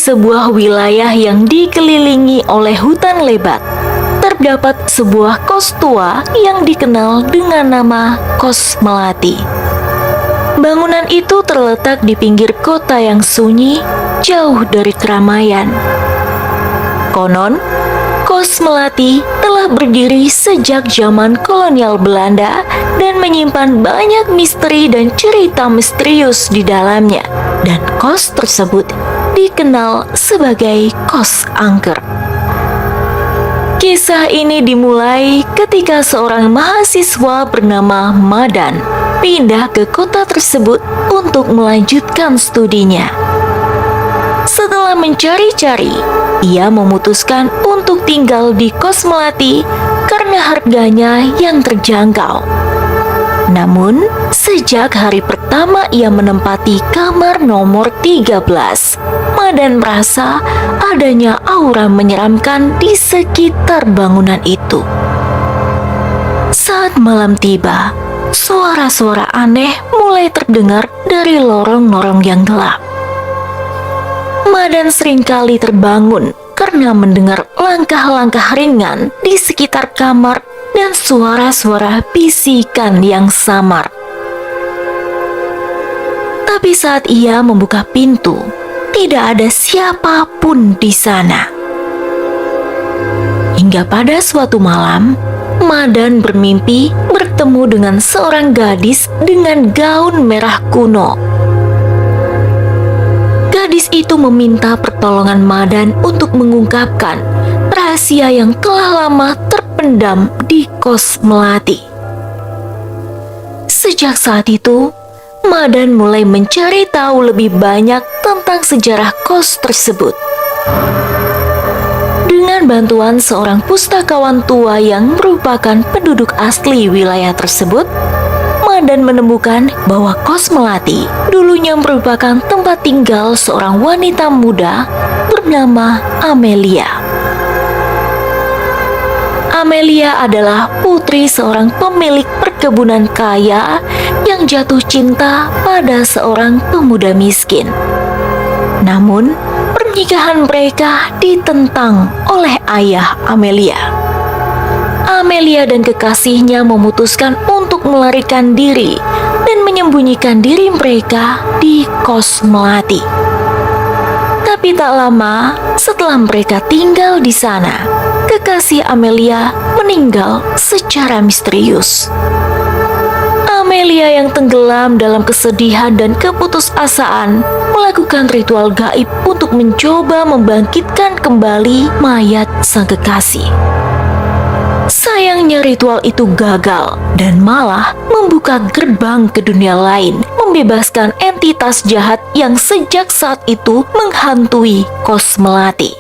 sebuah wilayah yang dikelilingi oleh hutan lebat, terdapat sebuah kos tua yang dikenal dengan nama Kos Melati. Bangunan itu terletak di pinggir kota yang sunyi, jauh dari keramaian. Konon, Kos Melati telah berdiri sejak zaman kolonial Belanda dan menyimpan banyak misteri dan cerita misterius di dalamnya. Dan kos tersebut dikenal sebagai Kos Angker. Kisah ini dimulai ketika seorang mahasiswa bernama Madan pindah ke kota tersebut untuk melanjutkan studinya. Setelah mencari-cari, ia memutuskan untuk tinggal di Kos Melati karena harganya yang terjangkau. Namun, sejak hari pertama ia menempati kamar nomor 13, Madan merasa adanya aura menyeramkan di sekitar bangunan itu. Saat malam tiba, suara-suara aneh mulai terdengar dari lorong-lorong yang gelap. Madan seringkali terbangun karena mendengar langkah-langkah ringan di sekitar kamar dan suara-suara bisikan yang samar. Tapi saat ia membuka pintu, tidak ada siapapun di sana. Hingga pada suatu malam, Madan bermimpi bertemu dengan seorang gadis dengan gaun merah kuno. Gadis itu meminta pertolongan Madan untuk mengungkapkan rahasia yang telah lama terpendam di Kos Melati. Sejak saat itu, Madan mulai mencari tahu lebih banyak tentang sejarah kos tersebut. Dengan bantuan seorang pustakawan tua yang merupakan penduduk asli wilayah tersebut, Madan menemukan bahwa Kos Melati dulunya merupakan tempat tinggal seorang wanita muda bernama Amelia. Amelia adalah putri seorang pemilik perkebunan kaya yang jatuh cinta pada seorang pemuda miskin. Namun, pernikahan mereka ditentang oleh ayah Amelia. Amelia dan kekasihnya memutuskan untuk melarikan diri dan menyembunyikan diri mereka di Kos Melati. Tapi tak lama setelah mereka tinggal di sana, kekasih Amelia meninggal secara misterius. Amelia yang tenggelam dalam kesedihan dan keputusasaan melakukan ritual gaib untuk mencoba membangkitkan kembali mayat sang kekasih. Sayangnya ritual itu gagal dan malah membuka gerbang ke dunia lain, membebaskan entitas jahat yang sejak saat itu menghantui Kos Melati.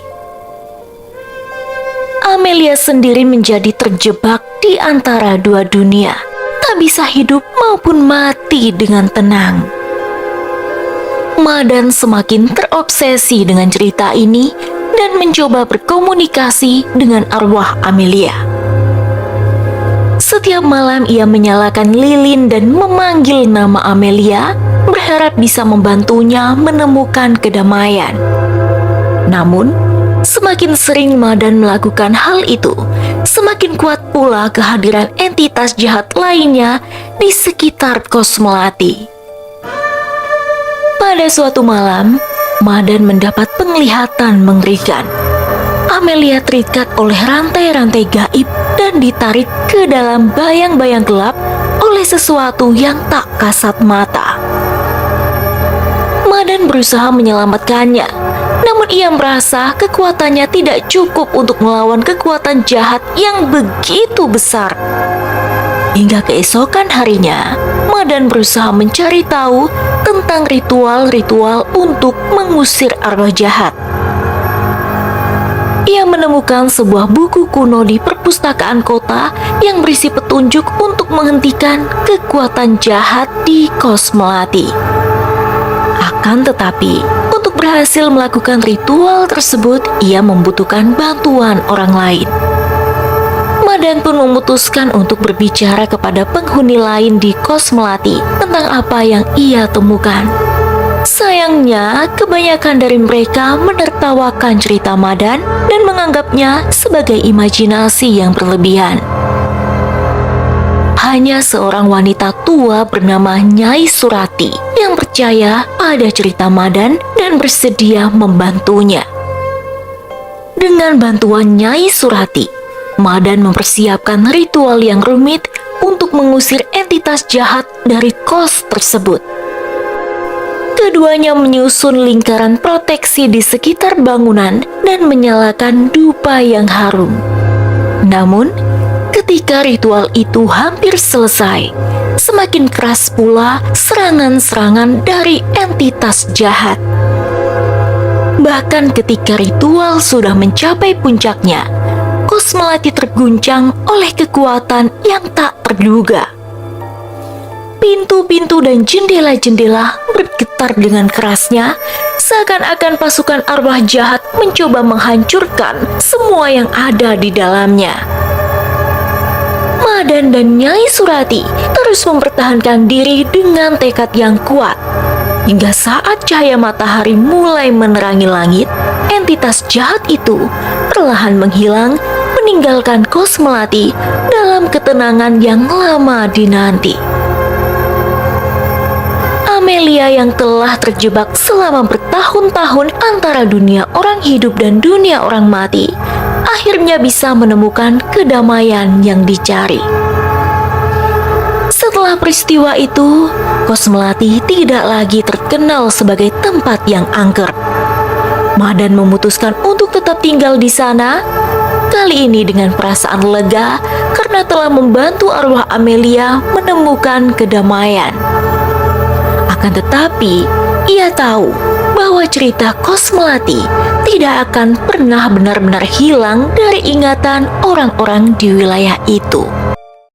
Amelia sendiri menjadi terjebak di antara dua dunia, tak bisa hidup maupun mati dengan tenang. Madan semakin terobsesi dengan cerita ini dan mencoba berkomunikasi dengan arwah Amelia. Setiap malam ia menyalakan lilin dan memanggil nama Amelia, berharap bisa membantunya menemukan kedamaian. Namun, semakin sering Madan melakukan hal itu, semakin kuat pula kehadiran entitas jahat lainnya di sekitar Kos Melati. Pada suatu malam, Madan mendapat penglihatan mengerikan. Amelia terikat oleh rantai-rantai gaib dan ditarik ke dalam bayang-bayang gelap oleh sesuatu yang tak kasat mata. Madan berusaha menyelamatkannya, namun ia merasa kekuatannya tidak cukup untuk melawan kekuatan jahat yang begitu besar. Hingga keesokan harinya, Madan berusaha mencari tahu tentang ritual-ritual untuk mengusir arwah jahat. Ia menemukan sebuah buku kuno di perpustakaan kota yang berisi petunjuk untuk menghentikan kekuatan jahat di Kos Melati. Akan tetapi, untuk berhasil melakukan ritual tersebut, ia membutuhkan bantuan orang lain. Madan pun memutuskan untuk berbicara kepada penghuni lain di Kos Melati tentang apa yang ia temukan. Sayangnya, kebanyakan dari mereka menertawakan cerita Madan dan menganggapnya sebagai imajinasi yang berlebihan. Hanya seorang wanita tua bernama Nyai Surati yang percaya pada cerita Madan dan bersedia membantunya. Dengan bantuan Nyai Surati, Madan mempersiapkan ritual yang rumit untuk mengusir entitas jahat dari kos tersebut. Keduanya menyusun lingkaran proteksi di sekitar bangunan dan menyalakan dupa yang harum. Namun, ketika ritual itu hampir selesai, semakin keras pula serangan-serangan dari entitas jahat. Bahkan ketika ritual sudah mencapai puncaknya, Kos Melati terguncang oleh kekuatan yang tak terduga. Pintu-pintu dan jendela-jendela bergetar dengan kerasnya, seakan-akan pasukan arwah jahat mencoba menghancurkan semua yang ada di dalamnya. Madan dan Nyai Surati terus mempertahankan diri dengan tekad yang kuat. Hingga saat cahaya matahari mulai menerangi langit, entitas jahat itu perlahan menghilang, meninggalkan Kos Melati dalam ketenangan yang lama dinanti. Amelia yang telah terjebak selama bertahun-tahun antara dunia orang hidup dan dunia orang mati, akhirnya bisa menemukan kedamaian yang dicari. Setelah peristiwa itu, Kos Melati tidak lagi terkenal sebagai tempat yang angker. Madan memutuskan untuk tetap tinggal di sana, kali ini dengan perasaan lega karena telah membantu arwah Amelia menemukan kedamaian. Akan tetapi, ia tahu bahwa cerita Kos Melati tidak akan pernah benar-benar hilang dari ingatan orang-orang di wilayah itu.